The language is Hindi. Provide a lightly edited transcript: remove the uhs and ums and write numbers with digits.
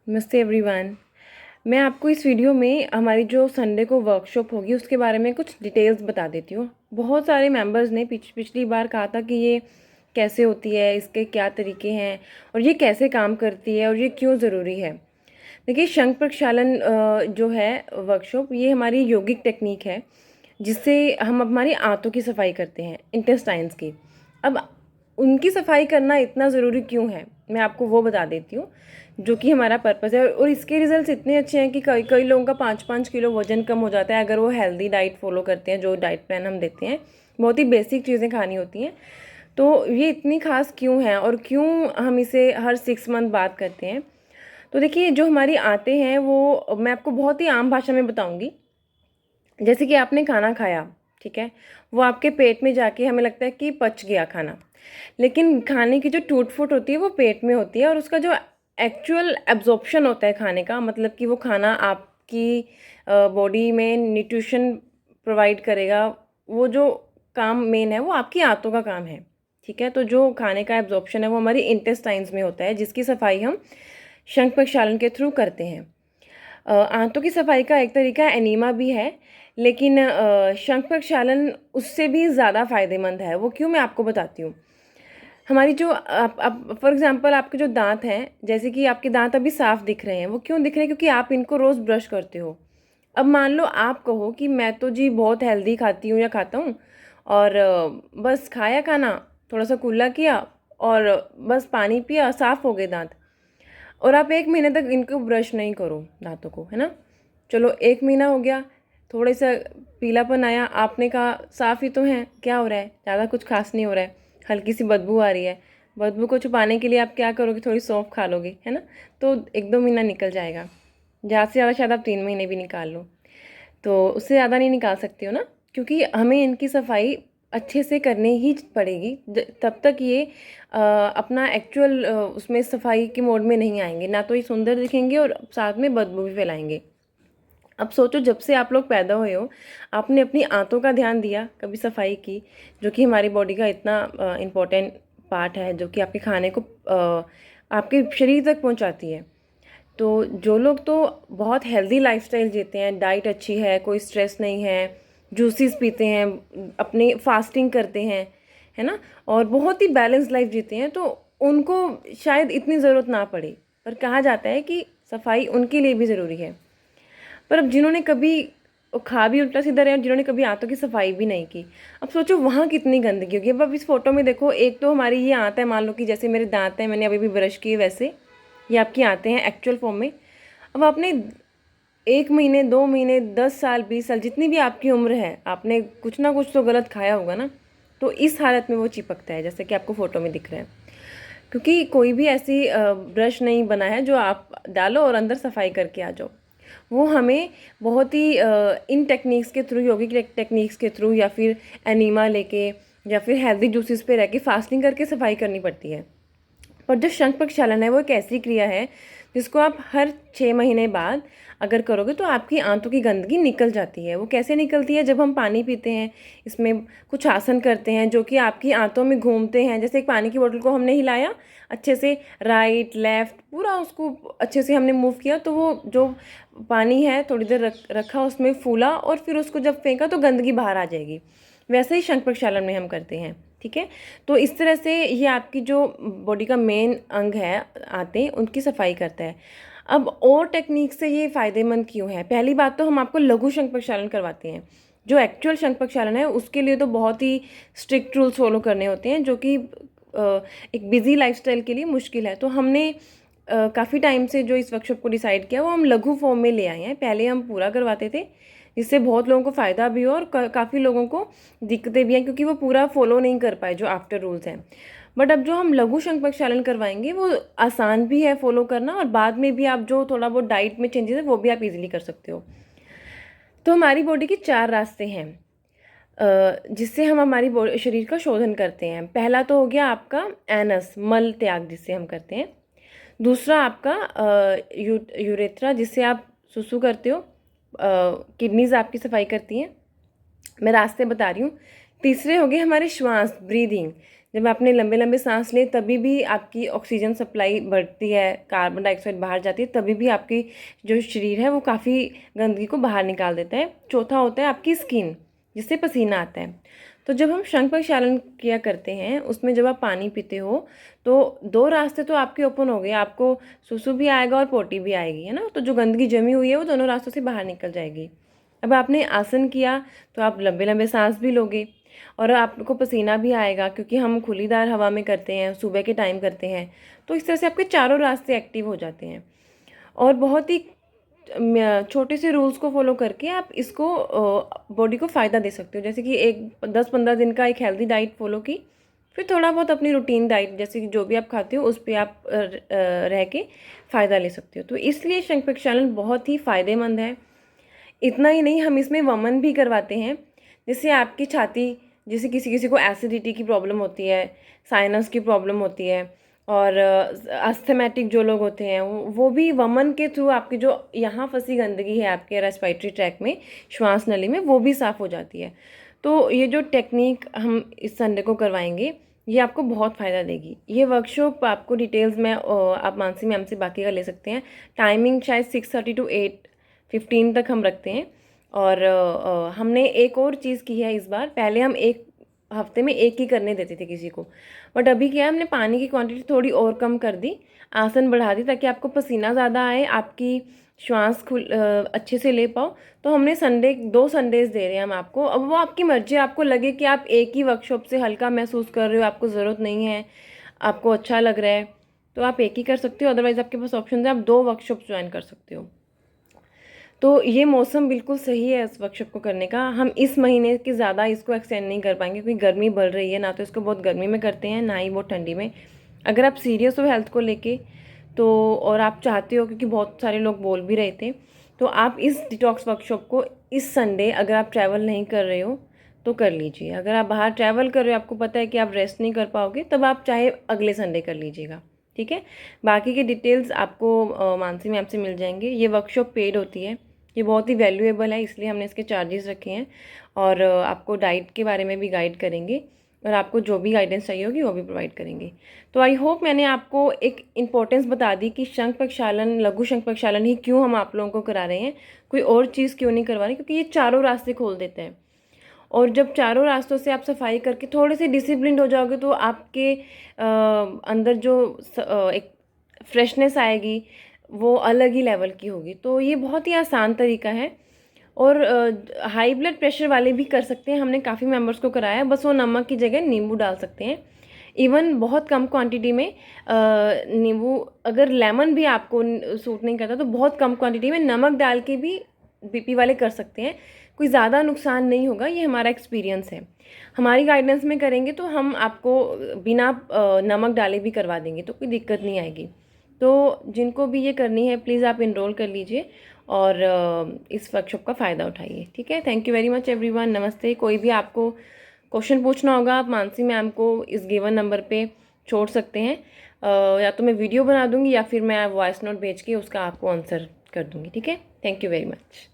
नमस्ते एवरीवन। मैं आपको इस वीडियो में हमारी जो संडे को वर्कशॉप होगी उसके बारे में कुछ डिटेल्स बता देती हूँ। बहुत सारे मेंबर्स ने पिछली बार कहा था कि ये कैसे होती है, इसके क्या तरीके हैं और ये कैसे काम करती है और ये क्यों ज़रूरी है। देखिए, शंख प्रक्षालन जो है वर्कशॉप, ये हमारी योगिक टेक्निक है जिससे हम हमारी आंतों की सफाई करते हैं, इंटेस्टाइन्स की। अब उनकी सफाई करना इतना ज़रूरी क्यों है, मैं आपको वो बता देती हूँ जो कि हमारा पर्पज़ है। और इसके रिजल्ट्स इतने अच्छे हैं कि कई कई लोगों का 5-5 किलो वजन कम हो जाता है अगर वो हेल्दी डाइट फॉलो करते हैं। जो डाइट प्लान हम देते हैं, बहुत ही बेसिक चीज़ें खानी होती हैं। तो ये इतनी खास क्यों है और क्यों हम इसे हर 6 मंथ बाद करते हैं। तो देखिए, जो हमारी आंतें हैं वो मैं आपको बहुत ही आम भाषा में बताऊंगी। जैसे कि आपने खाना खाया, ठीक है, वो आपके पेट में जाके हमें लगता है कि पच गया खाना, लेकिन खाने की जो टूट फूट होती है वो पेट में होती है। और उसका जो एक्चुअल एब्जॉर्प्शन होता है खाने का, मतलब कि वो खाना आपकी बॉडी में न्यूट्रिशन प्रोवाइड करेगा, वो जो काम मेन है वो आपकी आंतों का काम है। ठीक है, तो जो खाने का एब्जॉर्प्शन है वो हमारी इंटेस्टाइन्स में होता है, जिसकी सफाई हम शंख प्रक्षालन के थ्रू करते हैं। आंतों की सफाई का एक तरीका एनीमा भी है, लेकिन शंख प्रक्षालन उससे भी ज़्यादा फायदेमंद है। वो क्यों, मैं आपको बताती हूँ। हमारी जो आप फॉर एग्जांपल आपके जो दांत हैं, जैसे कि आपके दांत अभी साफ दिख रहे हैं, वो क्यों दिख रहे हैं? क्योंकि आप इनको रोज़ ब्रश करते हो। अब मान लो आप कहो कि मैं तो जी बहुत हेल्दी खाती हूँ या खाता हूँ, और बस खाया खाना, थोड़ा सा कुल्ला किया और बस पानी पिया, साफ हो गए दांत। और आप 1 महीने तक इनको ब्रश नहीं करो दांतों को, है ना। चलो 1 महीना हो गया, थोड़े सा पीलापन आया, आपने कहा साफ़ ही तो हैं, क्या हो रहा है, ज़्यादा कुछ खास नहीं हो रहा है, हल्की सी बदबू आ रही है। बदबू को छुपाने के लिए आप क्या करोगे, थोड़ी सौंफ खा लोगे, है ना। तो 1-2 महीना निकल जाएगा, ज़्यादा से ज़्यादा शायद आप 3 महीने भी निकाल लो, तो उससे ज़्यादा नहीं निकाल सकते हो ना, क्योंकि हमें इनकी सफाई अच्छे से करनी ही पड़ेगी। तब तक ये अपना एक्चुअल उसमें सफाई के मोड में नहीं आएंगे, ना तो ये सुंदर दिखेंगे और साथ में बदबू भी फैलाएंगे। अब सोचो, जब से आप लोग पैदा हुए हो, आपने अपनी आंतों का ध्यान दिया कभी, सफाई की, जो कि हमारी बॉडी का इतना इम्पोर्टेंट पार्ट है, जो कि आपके खाने को आपके शरीर तक पहुंचाती है। तो जो लोग तो बहुत हेल्दी लाइफस्टाइल जीते हैं, डाइट अच्छी है, कोई स्ट्रेस नहीं है, जूसेस पीते हैं, अपनी फास्टिंग करते हैं, है ना, और बहुत ही बैलेंस लाइफ जीते हैं, तो उनको शायद इतनी ज़रूरत ना पड़े। पर कहा जाता है कि सफाई उनके लिए भी ज़रूरी है। पर अब जिन्होंने कभी खा भी उल्टा सीधा रहे और जिन्होंने कभी आंतों की सफाई भी नहीं की, अब सोचो वहाँ कितनी गंदगी होगी। अब इस फोटो में देखो, एक तो हमारी ये आंत है, मान लो कि जैसे मेरे दांत हैं, मैंने अभी भी ब्रश किए, वैसे ये आपकी आंतें हैं एक्चुअल फॉर्म में। अब आपने 1 महीने, 2 महीने, 10 साल, 20 साल, जितनी भी आपकी उम्र है, आपने कुछ ना कुछ तो गलत खाया होगा ना, तो इस हालत में वो चिपकता है, जैसे कि आपको फ़ोटो में दिख रहा है। क्योंकि कोई भी ऐसी ब्रश नहीं बना है जो आप डालो और अंदर सफाई करके आ जाओ। वो हमें बहुत ही इन टेक्निक्स के थ्रू, योगिक टेक्निक्स के थ्रू, या फिर एनीमा लेके, या फिर हेल्दी जूसेस पे रह के, फास्टिंग करके सफाई करनी पड़ती है। और जो शंख प्रक्षालन है वो एक ऐसी क्रिया है जिसको आप हर 6 महीने बाद अगर करोगे तो आपकी आंतों की गंदगी निकल जाती है। वो कैसे निकलती है? जब हम पानी पीते हैं, इसमें कुछ आसन करते हैं जो कि आपकी आंतों में घूमते हैं। जैसे एक पानी की बोतल को हमने हिलाया अच्छे से, राइट लेफ्ट पूरा उसको अच्छे से हमने मूव किया, तो वो जो पानी है थोड़ी देर रखा, उसमें फूला, और फिर उसको जब फेंका तो गंदगी बाहर आ जाएगी। वैसे ही शंख प्रक्षालन में हम करते हैं, ठीक है। तो इस तरह से ये आपकी जो बॉडी का मेन अंग है, आते उनकी सफाई करता है। अब और टेक्निक से ये फ़ायदेमंद क्यों है? पहली बात तो हम आपको लघु शंख प्रक्षालन करवाते हैं। जो एक्चुअल शंख प्रक्षालन है उसके लिए तो बहुत ही स्ट्रिक्ट रूल्स फॉलो करने होते हैं, जो कि एक बिजी लाइफस्टाइल के लिए मुश्किल है। तो हमने काफ़ी टाइम से जो इस वर्कशॉप को डिसाइड किया वो हम लघु फॉर्म में ले आए हैं। पहले हम पूरा करवाते थे, जिससे बहुत लोगों को फ़ायदा भी हो और काफ़ी लोगों को दिक्कतें भी हैं, क्योंकि वो पूरा फॉलो नहीं कर पाए जो आफ्टर रूल्स हैं। बट अब जो हम लघु शंख प्रक्षालन करवाएंगे वो आसान भी है फॉलो करना, और बाद में भी आप जो थोड़ा बहुत डाइट में चेंजेस है वो भी आप इजीली कर सकते हो। तो हमारी बॉडी के 4 रास्ते हैं जिससे हम हमारी शरीर का शोधन करते हैं। पहला तो हो गया आपका एनस, मल त्याग, जिससे हम करते हैं। दूसरा आपका यूरेथ्रा, जिससे आप सुसु करते हो। किडनीज आपकी सफाई करती हैं। मैं रास्ते बता रही हूँ। तीसरे हो गए हमारे श्वास, ब्रीदिंग, जब आपने लंबे लंबे सांस लिए तभी भी आपकी ऑक्सीजन सप्लाई बढ़ती है, कार्बन डाइऑक्साइड बाहर जाती है, तभी भी आपकी जो शरीर है वो काफ़ी गंदगी को बाहर निकाल देता है। चौथा होता है आपकी स्किन, जिससे पसीना आता है। तो जब हम शंख प्रक्षालन किया करते हैं उसमें जब आप पानी पीते हो तो दो रास्ते तो आपके ओपन हो गए, आपको सुसु भी आएगा और पोटी भी आएगी, है ना। तो जो गंदगी जमी हुई है वो दोनों रास्तों से बाहर निकल जाएगी। अब आपने आसन किया तो आप लंबे लंबे सांस भी लोगे और आपको पसीना भी आएगा, क्योंकि हम खुलीदार हवा में करते हैं, सुबह के टाइम करते हैं। तो इस तरह से आपके चारों रास्ते एक्टिव हो जाते हैं। और बहुत ही छोटे से रूल्स को फॉलो करके आप इसको बॉडी को फ़ायदा दे सकते हो। जैसे कि एक 10-15 दिन का एक हेल्दी डाइट फॉलो की, फिर थोड़ा बहुत अपनी रूटीन डाइट जैसे कि जो भी आप खाते हो उस पर आप रह के फ़ायदा ले सकते हो। तो इसलिए शंख प्रक्षालन बहुत ही फ़ायदेमंद है। इतना ही नहीं, हम इसमें वमन भी करवाते हैं, जिससे आपकी छाती, जैसे किसी किसी को एसिडिटी की प्रॉब्लम होती है, साइनस की प्रॉब्लम होती है, और अस्थमेटिक जो लोग होते हैं वो भी वमन के थ्रू आपकी जो यहाँ फंसी गंदगी है आपके रेस्पिरेटरी ट्रैक में, श्वास नली में, वो भी साफ़ हो जाती है। तो ये जो टेक्निक हम इस संडे को करवाएंगे ये आपको बहुत फ़ायदा देगी। ये वर्कशॉप आपको डिटेल्स में आप मानसी मैम से बाकी का ले सकते हैं। टाइमिंग शायद 6:30 to 8:15 तक हम रखते हैं। और हमने एक और चीज़ की है इस बार। पहले हम एक हफ्ते में एक ही करने देते थे किसी को, बट अभी क्या है, हमने पानी की क्वांटिटी थोड़ी और कम कर दी, आसन बढ़ा दी, ताकि आपको पसीना ज़्यादा आए, आपकी श्वास अच्छे से ले पाओ। तो हमने 2 संडेज दे रहे हैं हम आपको। अब वो आपकी मर्जी है, आपको लगे कि आप एक ही वर्कशॉप से हल्का महसूस कर रहे हो, आपको ज़रूरत नहीं है, आपको अच्छा लग रहा है, तो आप एक ही कर सकते हो। अदरवाइज़ आपके पास ऑप्शन है, आप 2 वर्कशॉप ज्वाइन कर सकते हो। तो ये मौसम बिल्कुल सही है इस वर्कशॉप को करने का। हम इस महीने के ज़्यादा इसको एक्सटेंड नहीं कर पाएंगे, क्योंकि गर्मी बढ़ रही है, ना तो इसको बहुत गर्मी में करते हैं ना ही बहुत ठंडी में। अगर आप सीरियस हो हेल्थ को लेके तो, और आप चाहते हो, क्योंकि बहुत सारे लोग बोल भी रहे थे, तो आप इस डिटॉक्स वर्कशॉप को इस संडे, अगर आप ट्रैवल नहीं कर रहे हो तो कर लीजिए। अगर आप बाहर ट्रैवल कर रहे हो, आपको पता है कि आप रेस्ट नहीं कर पाओगे, तब आप चाहे अगले संडे कर लीजिएगा, ठीक है। बाकी की डिटेल्स आपको मानसी मैम से मिल जाएंगे। ये वर्कशॉप पेड होती है, ये बहुत ही वैल्यूएबल है, इसलिए हमने इसके चार्जेस रखे हैं। और आपको डाइट के बारे में भी गाइड करेंगे, और आपको जो भी गाइडेंस चाहिए होगी वो भी प्रोवाइड करेंगे। तो आई होप मैंने आपको एक इम्पोर्टेंस बता दी कि शंख प्रक्षालन, लघु शंख प्रक्षालन ही क्यों हम आप लोगों को करा रहे हैं, कोई और चीज़ क्यों नहीं करवा रहे, क्योंकि ये चारों रास्ते खोल देते हैं। और जब चारों रास्तों से आप सफाई करके थोड़े से डिसिप्लिन हो जाओगे तो आपके अंदर जो एक फ्रेशनेस आएगी वो अलग ही लेवल की होगी। तो ये बहुत ही आसान तरीका है, और हाई ब्लड प्रेशर वाले भी कर सकते हैं। हमने काफ़ी मेंबर्स को कराया है, बस वो नमक की जगह नींबू डाल सकते हैं। इवन बहुत कम क्वांटिटी में नींबू, अगर लेमन भी आपको सूट नहीं करता तो बहुत कम क्वांटिटी में नमक डाल के भी बीपी वाले कर सकते हैं। कोई ज़्यादा नुकसान नहीं होगा, ये हमारा एक्सपीरियंस है। हमारी गाइडेंस में करेंगे तो हम आपको बिना नमक डाले भी करवा देंगे, तो कोई दिक्कत नहीं आएगी। तो जिनको भी ये करनी है प्लीज़ आप इनरोल कर लीजिए और इस वर्कशॉप का फ़ायदा उठाइए, ठीक है। Thank you very much everyone, नमस्ते। कोई भी आपको क्वेश्चन पूछना होगा आप मानसी मैम को इस गिवन नंबर पे छोड़ सकते हैं। या तो मैं वीडियो बना दूंगी या फिर मैं वॉइस नोट भेज के उसका आपको आंसर कर दूंगी, ठीक है। Thank you very much.